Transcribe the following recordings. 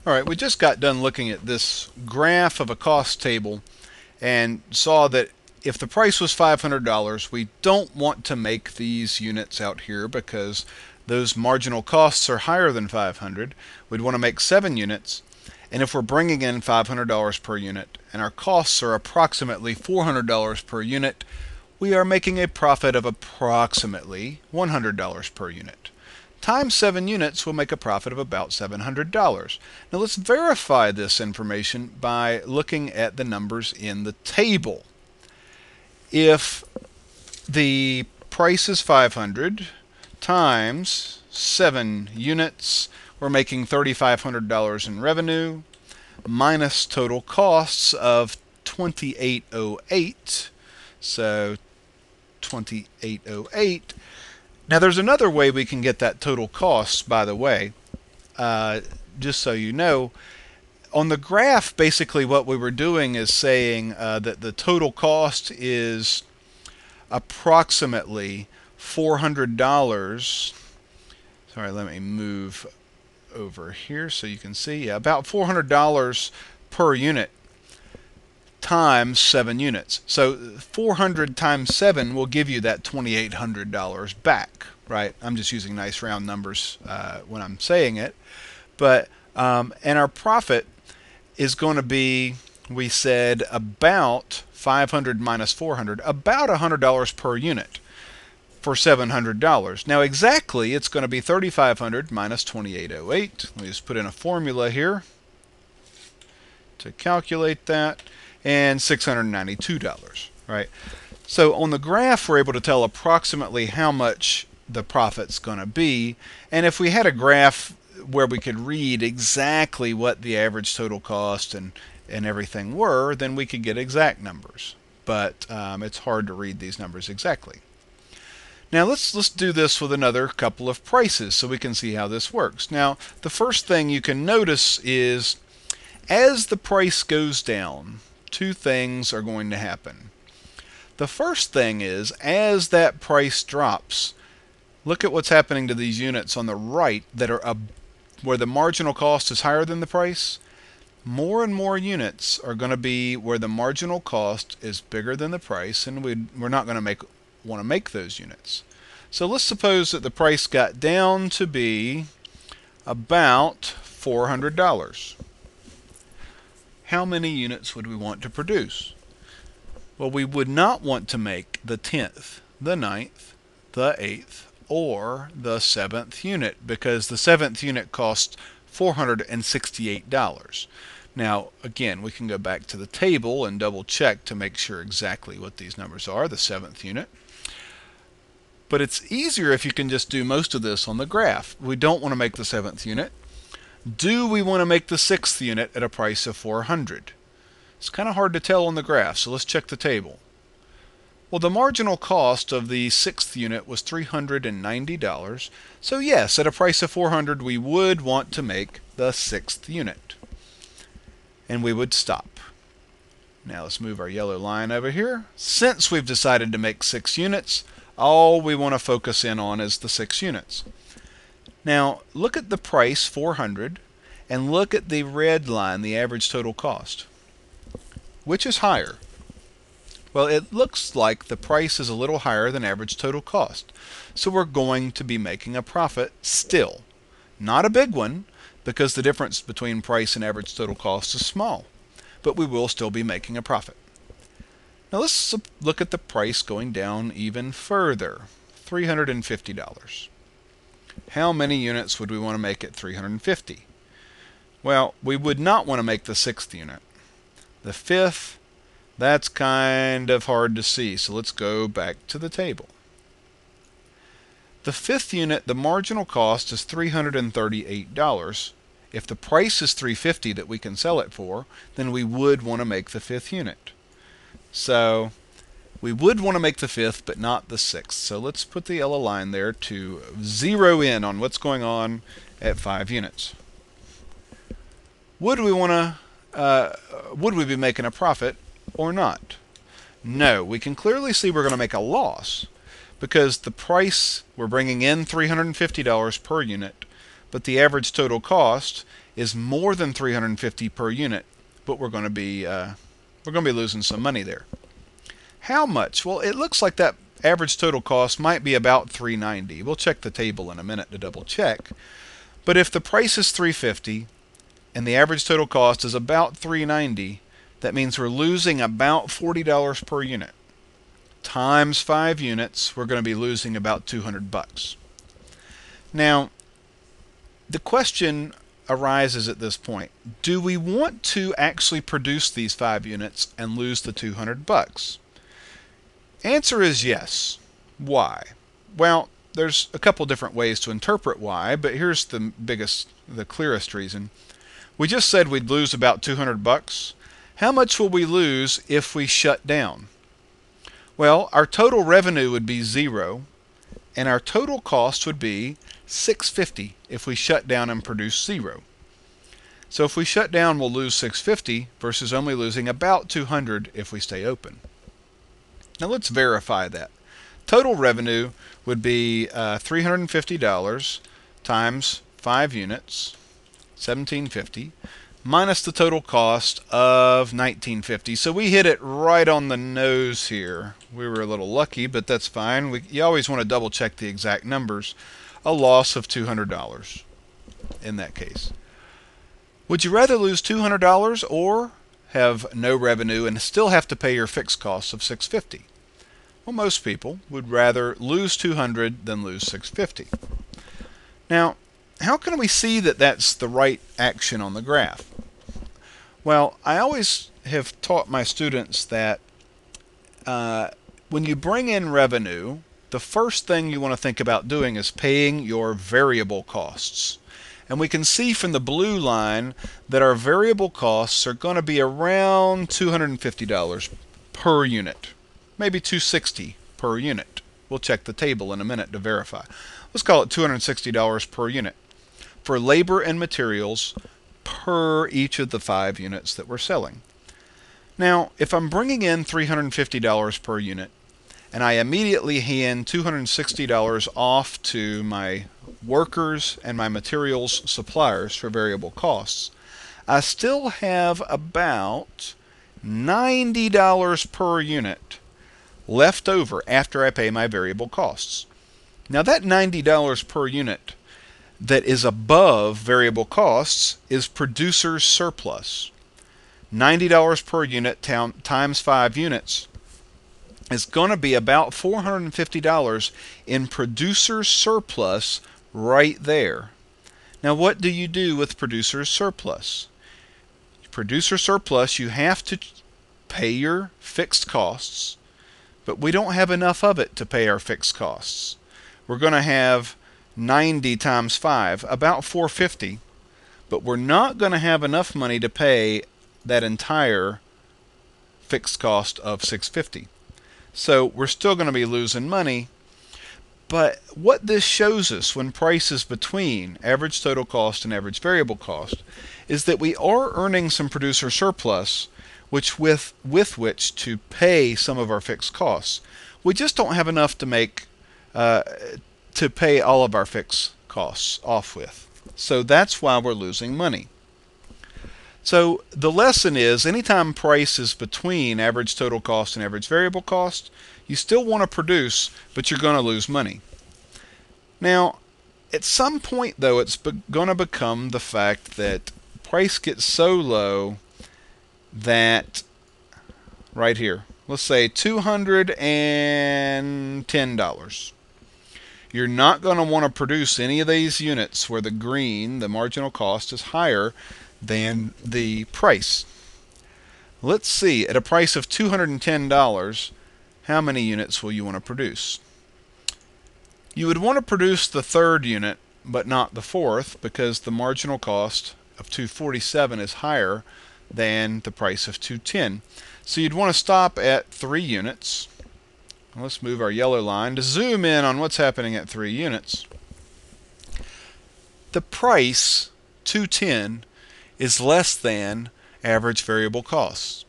Alright, we just got done looking at this graph of a cost table and saw that if the price was $500, we don't want to make these units out here because those marginal costs are higher than 500. We'd want to make 7 units, and if we're bringing in $500 per unit and our costs are approximately $400 per unit, we are making a profit of approximately $100 per unit. Times 7 units will make a profit of about $700. Now let's verify this information by looking at the numbers in the table. If the price is 500 times 7 units, we're making $3,500 in revenue, minus total costs of $2,808. So $2,808. Now there's another way we can get that total cost, by the way, just so you know. On the graph, basically what we were doing is saying that the total cost is approximately $400. Sorry, let me move over here so you can see. Yeah, about $400 per unit times 7 units. So 400 times 7 will give you that $2,800 back, right? I'm just using nice round numbers when I'm saying it. But and our profit is going to be, we said, about 500 minus 400, about $100 per unit for $700. Now exactly, it's going to be 3,500 minus 2,808. Let me just put in a formula here to calculate that, and $692, right? So on the graph, we're able to tell approximately how much the profit's going to be, and if we had a graph where we could read exactly what the average total cost and everything were, then we could get exact numbers. But it's hard to read these numbers exactly. Now let's do this with another couple of prices so we can see how this works. Now the first thing you can notice is as the price goes down, 2 things are going to happen. The first thing is, as that price drops, look at what's happening to these units on the right that are where the marginal cost is higher than the price. More and more units are going to be where the marginal cost is bigger than the price, and we're not going to want to make those units. So let's suppose that the price got down to be about $400. How many units would we want to produce? Well, we would not want to make the 10th, the 9th, the 8th, or the 7th unit, because the 7th unit costs $468. Now, again, we can go back to the table and double check to make sure exactly what these numbers are, the 7th unit. But it's easier if you can just do most of this on the graph. We don't want to make the 7th unit. Do we want to make the 6th unit at a price of 400? It's kind of hard to tell on the graph, so let's check the table. Well, the marginal cost of the 6th unit was $390. So yes, at a price of 400, we would want to make the 6th unit. And we would stop. Now let's move our yellow line over here. Since we've decided to make 6 units, all we want to focus in on is the 6 units. Now look at the price, 400, and look at the red line, the average total cost. Which is higher? Well, it looks like the price is a little higher than average total cost. So we're going to be making a profit still. Not a big one, because the difference between price and average total cost is small. But we will still be making a profit. Now let's look at the price going down even further. $350. How many units would we want to make at 350? Well, we would not want to make the 6th unit. The 5th, that's kind of hard to see, so let's go back to the table. The 5th unit, the marginal cost is $338. If the price is $350 that we can sell it for, then we would want to make the 5th unit. So we would want to make the 5th, but not the 6th. So let's put the yellow line there to zero in on what's going on at 5 units. Would we be making a profit or not? No, we can clearly see we're going to make a loss because the price, we're bringing in $350 per unit, but the average total cost is more than 350 per unit, but we're going to be losing some money there. How much? Well, it looks like that average total cost might be about $3.90. We'll check the table in a minute to double check. But if the price is $3.50 and the average total cost is about $3.90, that means we're losing about $40 per unit. Times 5 units, we're going to be losing about $200. Now, the question arises at this point. Do we want to actually produce these 5 units and lose the $200? Answer is yes. Why? Well, there's a couple different ways to interpret why, but here's the clearest reason. We just said we'd lose about $200. How much will we lose if we shut down? Well, our total revenue would be 0, and our total cost would be $6.50 if we shut down and produce 0. So if we shut down, we'll lose $6.50 versus only losing about $200 if we stay open. Now let's verify that. Total revenue would be $350 times 5 units, $17.50, minus the total cost of $19.50. So we hit it right on the nose here. We were a little lucky, but that's fine. You always want to double check the exact numbers. A loss of $200 in that case. Would you rather lose $200 or have no revenue and still have to pay your fixed costs of $6.50? Well, most people would rather lose $200 than lose $6.50. Now, how can we see that that's the right action on the graph? Well, I always have taught my students that when you bring in revenue, the first thing you want to think about doing is paying your variable costs. And we can see from the blue line that our variable costs are going to be around $250 per unit, maybe $260 per unit. We'll check the table in a minute to verify. Let's call it $260 per unit for labor and materials per each of the 5 units that we're selling. Now, if I'm bringing in $350 per unit and I immediately hand $260 off to my workers and my materials suppliers for variable costs, I still have about $90 per unit left over after I pay my variable costs. Now that $90 per unit that is above variable costs is producer's surplus. $90 per unit times 5 units is going to be about $450 in producer's surplus right there. Now what do you do with producer's surplus? Producer surplus, you have to pay your fixed costs, but we don't have enough of it to pay our fixed costs. We're going to have 90 times 5, about $450, but we're not going to have enough money to pay that entire fixed cost of $650. So we're still going to be losing money. But what this shows us when prices between average total cost and average variable cost is that we are earning some producer surplus with which to pay some of our fixed costs. We just don't have enough to pay all of our fixed costs off with. So that's why we're losing money. So the lesson is, anytime price is between average total cost and average variable cost, you still want to produce, but you're going to lose money. Now, at some point though, it's going to become the fact that price gets so low that, right here, let's say $210. You're not going to want to produce any of these units where the green, the marginal cost, is higher than the price. Let's see, at a price of $210, how many units will you want to produce? You would want to produce the 3rd unit, but not the 4th, because the marginal cost of $247 is higher than the price of $210. So you'd want to stop at 3 units. Let's move our yellow line to zoom in on what's happening at 3 units. The price, $210, is less than average variable costs.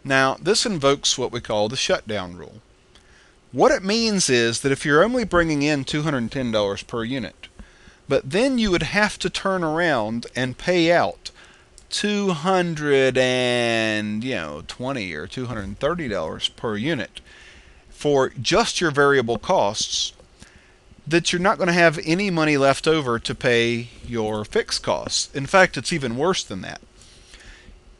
Now, this invokes what we call the shutdown rule. What it means is that if you're only bringing in $210 per unit, But then you would have to turn around and pay out $220 or $230 per unit for just your variable costs, that you're not going to have any money left over to pay your fixed costs. In fact, it's even worse than that.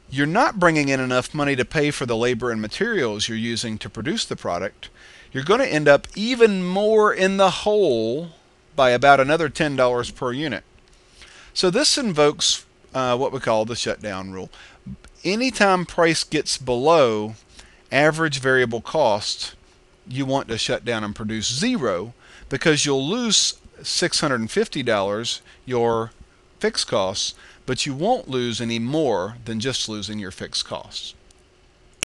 You're not bringing in enough money to pay for the labor and materials you're using to produce the product. You're going to end up even more in the hole by about another $10 per unit. So this invokes what we call the shutdown rule. Anytime price gets below average variable cost, you want to shut down and produce zero, because you'll lose $650, your fixed costs, but you won't lose any more than just losing your fixed costs.